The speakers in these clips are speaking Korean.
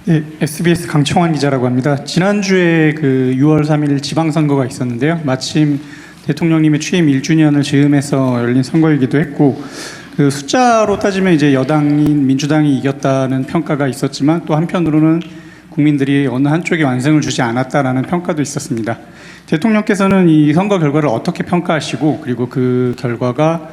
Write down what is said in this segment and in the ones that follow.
네, SBS 강청환 기자라고 합니다. 지난주에 그 6월 3일 지방선거가 있었는데요. 마침 대통령님의 취임 1주년을 즈음해서 열린 선거이기도 했고, 그 숫자로 따지면 이제 여당인 민주당이 이겼다는 평가가 있었지만 또 한편으로는 국민들이 어느 한쪽에 완승을 주지 않았다라는 평가도 있었습니다. 대통령께서는 이 선거 결과를 어떻게 평가하시고, 그리고 그 결과가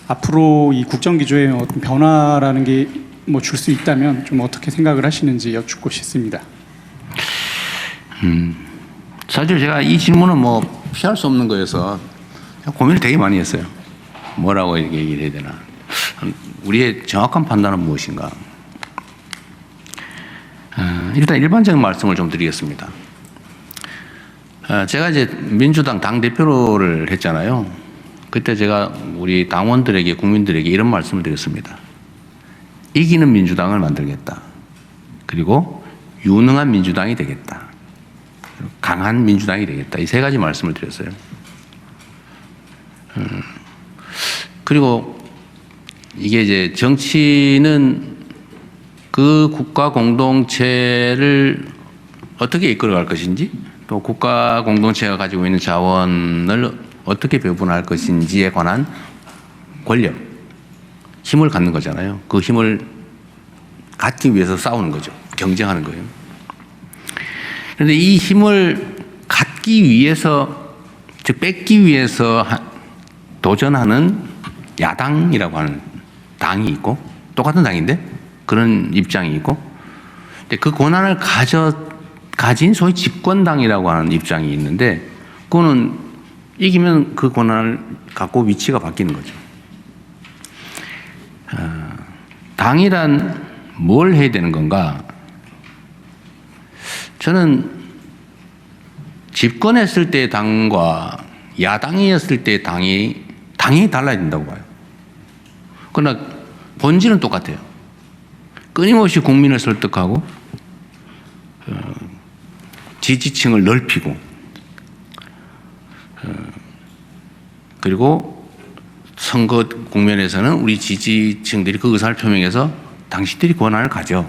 앞으로 이 국정기조에 어떤 변화라는 게 뭐 줄 수 있다면 좀 어떻게 생각을 하시는지 여쭙고 싶습니다. 사실 제가 이 질문은 뭐 피할 수 없는 거여서 고민을 되게 많이 했어요. 뭐라고 얘기를 해야 되나. 우리의 정확한 판단은 무엇인가. 일단 일반적인 말씀을 좀 드리겠습니다. 제가 이제 민주당 당대표를 했잖아요. 그때 제가 우리 당원들에게, 국민들에게 이런 말씀을 드렸습니다. 이기는 민주당을 만들겠다. 그리고 유능한 민주당이 되겠다. 강한 민주당이 되겠다. 이 세 가지 말씀을 드렸어요. 그리고 이게 이제 정치는 그 국가 공동체를 어떻게 이끌어갈 것인지, 또 국가 공동체가 가지고 있는 자원을 어떻게 배분할 것인지에 관한 권력, 힘을 갖는 거잖아요. 그 힘을 갖기 위해서 싸우는 거죠. 경쟁하는 거예요. 그런데 이 힘을 갖기 위해서, 즉 뺏기 위해서 도전하는 야당이라고 하는 당이 있고, 똑같은 당인데 그런 입장이 있고, 근데 그 권한을 가진 소위 집권당이라고 하는 입장이 있는데, 그거는 이기면 그 권한을 갖고 위치가 바뀌는 거죠. 당이란 뭘 해야 되는 건가? 저는 집권했을 때 당과 야당이었을 때 당이 달라야 된다고 봐요. 그러나 본질은 똑같아요. 끊임없이 국민을 설득하고 지지층을 넓히고 그리고 선거 국면에서는 우리 지지층들이 그 의사를 표명해서 당신들이 권한을 가져.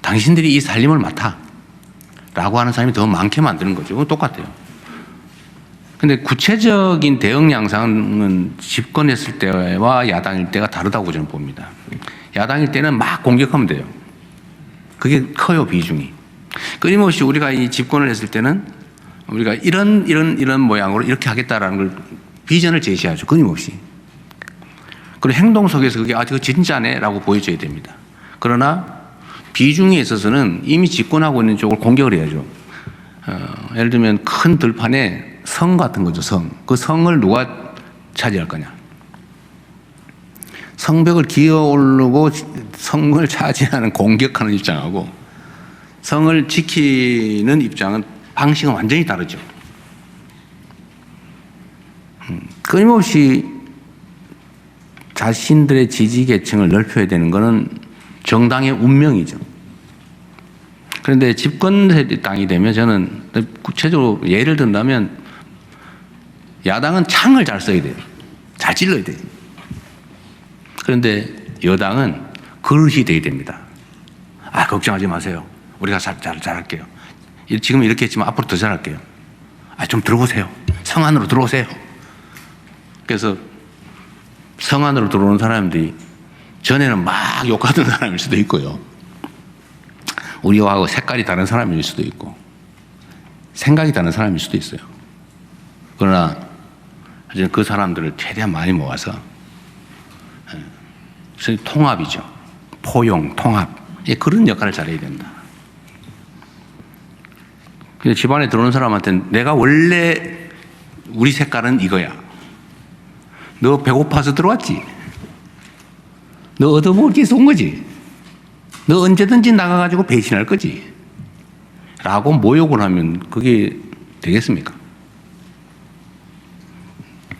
당신들이 이 살림을 맡아. 라고 하는 사람이 더 많게 만드는 거죠. 그건 똑같아요. 근데 구체적인 대응 양상은 집권했을 때와 야당일 때가 다르다고 저는 봅니다. 야당일 때는 막 공격하면 돼요. 그게 커요, 비중이. 끊임없이 우리가 이 집권을 했을 때는 우리가 이런 모양으로 이렇게 하겠다라는 걸 비전을 제시하죠. 끊임없이. 그리고 행동 속에서 그게 저거 진짜네 라고 보여줘야 됩니다. 그러나 비중에 있어서는 이미 집권하고 있는 쪽을 공격을 해야죠. 예를 들면 큰 들판에 성 같은 거죠. 성. 그 성을 누가 차지할 거냐. 성벽을 기어 오르고 성을 차지하는 공격하는 입장하고 성을 지키는 입장은 방식은 완전히 다르죠. 끊임없이 자신들의 지지 계층을 넓혀야 되는 것은 정당의 운명이죠. 그런데 집권당이 되면 저는 구체적으로 예를 든다면 야당은 창을 잘 써야 돼요. 잘 찔러야 돼요. 그런데 여당은 그릇이 돼야 됩니다. 걱정하지 마세요. 우리가 잘할게요. 지금 이렇게 했지만 앞으로 더 잘할게요. 좀 들어오세요. 성 안으로 들어오세요. 그래서 성 안으로 들어오는 사람들이 전에는 막 욕하던 사람일 수도 있고요. 우리하고 색깔이 다른 사람일 수도 있고 생각이 다른 사람일 수도 있어요. 그러나 그 사람들을 최대한 많이 모아서 통합이죠. 포용, 통합. 그런 역할을 잘해야 된다. 근데 집안에 들어오는 사람한테는 내가 원래 우리 색깔은 이거야. 너 배고파서 들어왔지? 너 얻어먹을 게 있어 온 거지? 너 언제든지 나가가지고 배신할 거지? 라고 모욕을 하면 그게 되겠습니까?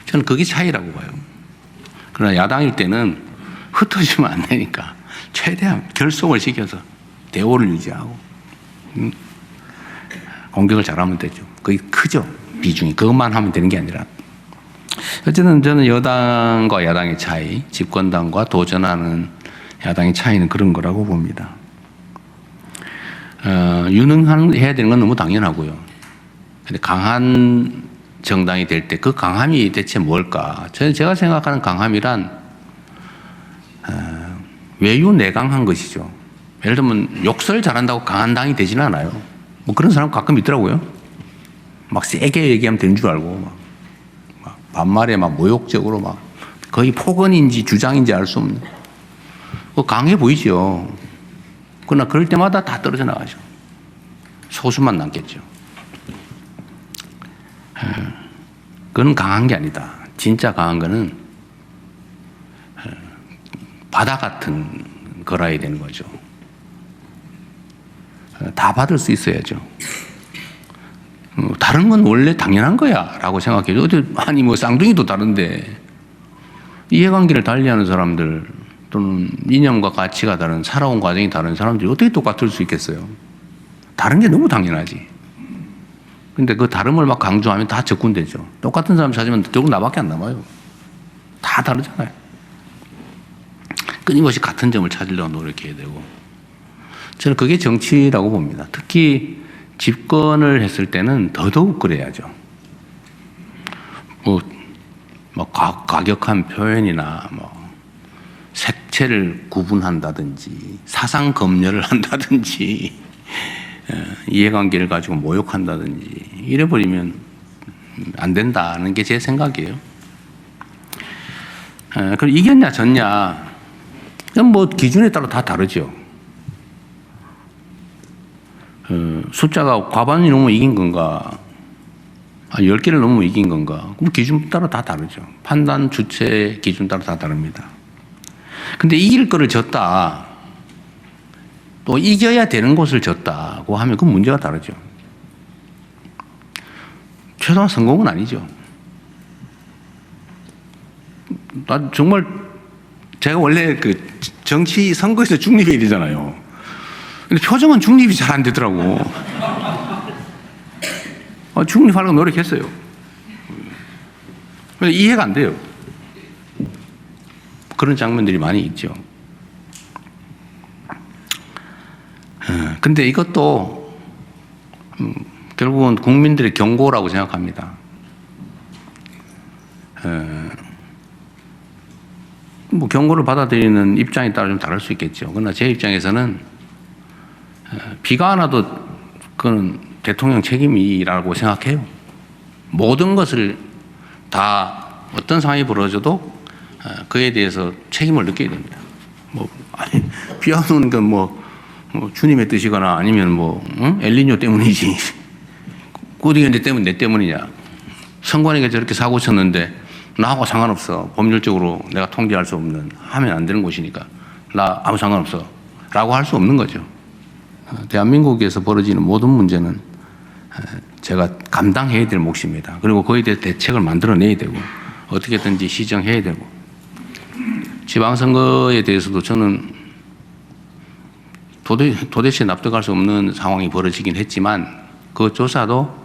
저는 그게 차이라고 봐요. 그러나 야당일 때는 흩어지면 안 되니까 최대한 결속을 시켜서 대오를 유지하고 공격을 잘하면 되죠. 그게 크죠. 비중이. 그것만 하면 되는 게 아니라. 어쨌든 저는 여당과 야당의 차이, 집권당과 도전하는 야당의 차이는 그런 거라고 봅니다. 유능해야 되는 건 너무 당연하고요. 근데 강한 정당이 될 때 그 강함이 대체 뭘까? 제가 생각하는 강함이란 외유내강한 것이죠. 예를 들면 욕설 잘한다고 강한 당이 되지는 않아요. 뭐 그런 사람 가끔 있더라고요. 막 세게 얘기하면 되는 줄 알고 막 반말에 막 모욕적으로 막 거의 폭언인지 주장인지 알 수 없는. 강해 보이죠. 그러나 그럴 때마다 다 떨어져 나가죠. 소수만 남겠죠. 그건 강한 게 아니다. 진짜 강한 거는 바다 같은 거라야 되는 거죠. 다 받을 수 있어야죠. 다른 건 원래 당연한 거야 라고 생각해요. 아니 뭐 쌍둥이도 다른데 이해관계를 달리하는 사람들 또는 이념과 가치가 다른 살아온 과정이 다른 사람들이 어떻게 똑같을 수 있겠어요. 다른 게 너무 당연하지. 근데 그 다름을 막 강조하면 다 적군되죠. 똑같은 사람 찾으면 결국 나밖에 안 남아요. 다 다르잖아요. 끊임없이 같은 점을 찾으려고 노력해야 되고. 저는 그게 정치라고 봅니다. 특히 집권을 했을 때는 더더욱 그래야죠. 뭐 과격한 표현이나 뭐 색채를 구분한다든지 사상 검열을 한다든지 이해관계를 가지고 모욕한다든지 이래버리면 안 된다는 게 제 생각이에요. 그럼 이겼냐 졌냐 뭐 기준에 따라 다 다르죠. 숫자가 과반이 넘으면 이긴 건가 10개를 넘으면 이긴 건가 그럼 기준 따라 다 다르죠. 판단 주체 기준 따라 다 다릅니다. 근데 이길 거를 졌다 또 이겨야 되는 곳을 졌다고 하면 그 문제가 다르죠. 최소한 성공은 아니죠. 나 정말 제가 원래 그 정치 선거에서 중립해야 되잖아요. 근데 표정은 중립이 잘 안 되더라고. 중립하려고 노력했어요. 근데 이해가 안 돼요. 그런 장면들이 많이 있죠. 근데 이것도 결국은 국민들의 경고라고 생각합니다. 뭐 경고를 받아들이는 입장에 따라 좀 다를 수 있겠죠. 그러나 제 입장에서는 비가 안 와도 그건 대통령 책임이라고 생각해요. 모든 것을 다 어떤 상황이 벌어져도 그에 대해서 책임을 느껴야 됩니다. 비 안 오는 건 뭐 주님의 뜻이거나 아니면 엘니뇨 때문이지. 꾸디게 내 때문이냐. 선관위가 저렇게 사고 쳤는데 나하고 상관없어. 법률적으로 내가 통제할 수 없는 하면 안 되는 곳이니까 나 아무 상관없어. 라고 할 수 없는 거죠. 대한민국에서 벌어지는 모든 문제는 제가 감당해야 될 몫입니다. 그리고 거기에 대해 대책을 만들어내야 되고 어떻게든지 시정해야 되고 지방선거에 대해서도 저는 도대체 납득할 수 없는 상황이 벌어지긴 했지만 그조차도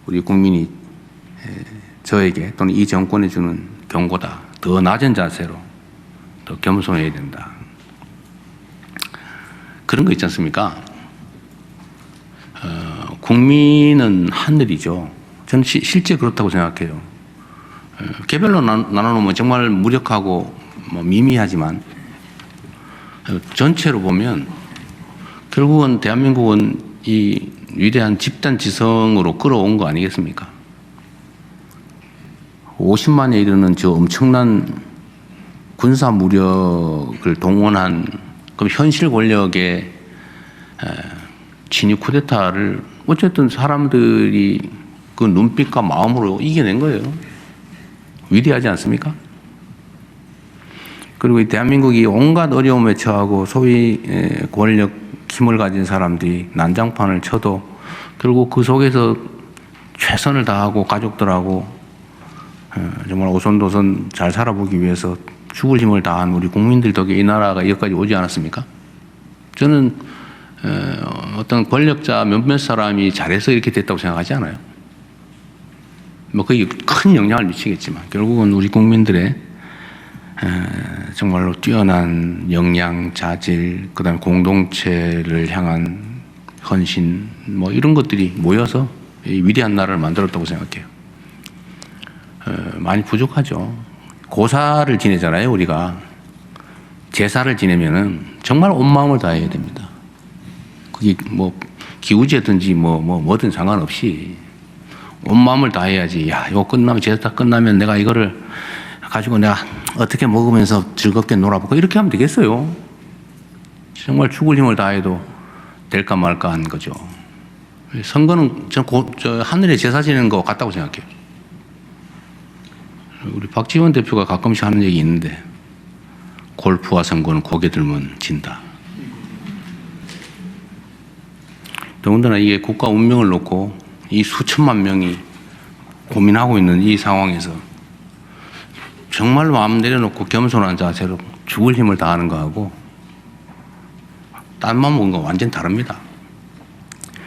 우리 국민이 저에게 또는 이 정권에 주는 경고다. 더 낮은 자세로 더 겸손해야 된다. 그런 거 있지 않습니까? 국민은 하늘이죠. 저는 실제 그렇다고 생각해요. 개별로 나눠놓으면 정말 무력하고 미미하지만 전체로 보면 결국은 대한민국은 이 위대한 집단 지성으로 끌어온 거 아니겠습니까? 50만에 이르는 저 엄청난 군사 무력을 동원한 그럼 현실 권력의 진입 쿠데타를 어쨌든 사람들이 그 눈빛과 마음으로 이겨낸 거예요. 위대하지 않습니까? 그리고 이 대한민국이 온갖 어려움에 처하고 소위 권력 힘을 가진 사람들이 난장판을 쳐도 결국 그 속에서 최선을 다하고 가족들하고 정말 오손도손 잘 살아보기 위해서 죽을 힘을 다한 우리 국민들 덕에 이 나라가 여기까지 오지 않았습니까? 저는 어떤 권력자 몇몇 사람이 잘해서 이렇게 됐다고 생각하지 않아요. 그게 큰 영향을 미치겠지만 결국은 우리 국민들의 정말로 뛰어난 역량, 자질, 그다음에 공동체를 향한 헌신 뭐 이런 것들이 모여서 이 위대한 나라를 만들었다고 생각해요. 많이 부족하죠. 고사를 지내잖아요, 우리가. 제사를 지내면은 정말 온 마음을 다해야 됩니다. 그게 뭐 기우제든지 뭐든 상관없이 온 마음을 다해야지. 야, 이거 끝나면 제사 끝나면 내가 이거를 가지고 내가 어떻게 먹으면서 즐겁게 놀아볼까 이렇게 하면 되겠어요. 정말 죽을 힘을 다해도 될까 말까 한 거죠. 선거는 저 하늘에 제사 지내는 거 같다고 생각해요. 우리 박지원 대표가 가끔씩 하는 얘기 있는데 골프와 선거는 고개 들면 진다. 더군다나 이게 국가 운명을 놓고 이 수천만 명이 고민하고 있는 이 상황에서 정말 마음 내려놓고 겸손한 자세로 죽을 힘을 다하는 거하고 딴 맘 먹은 거 완전 다릅니다.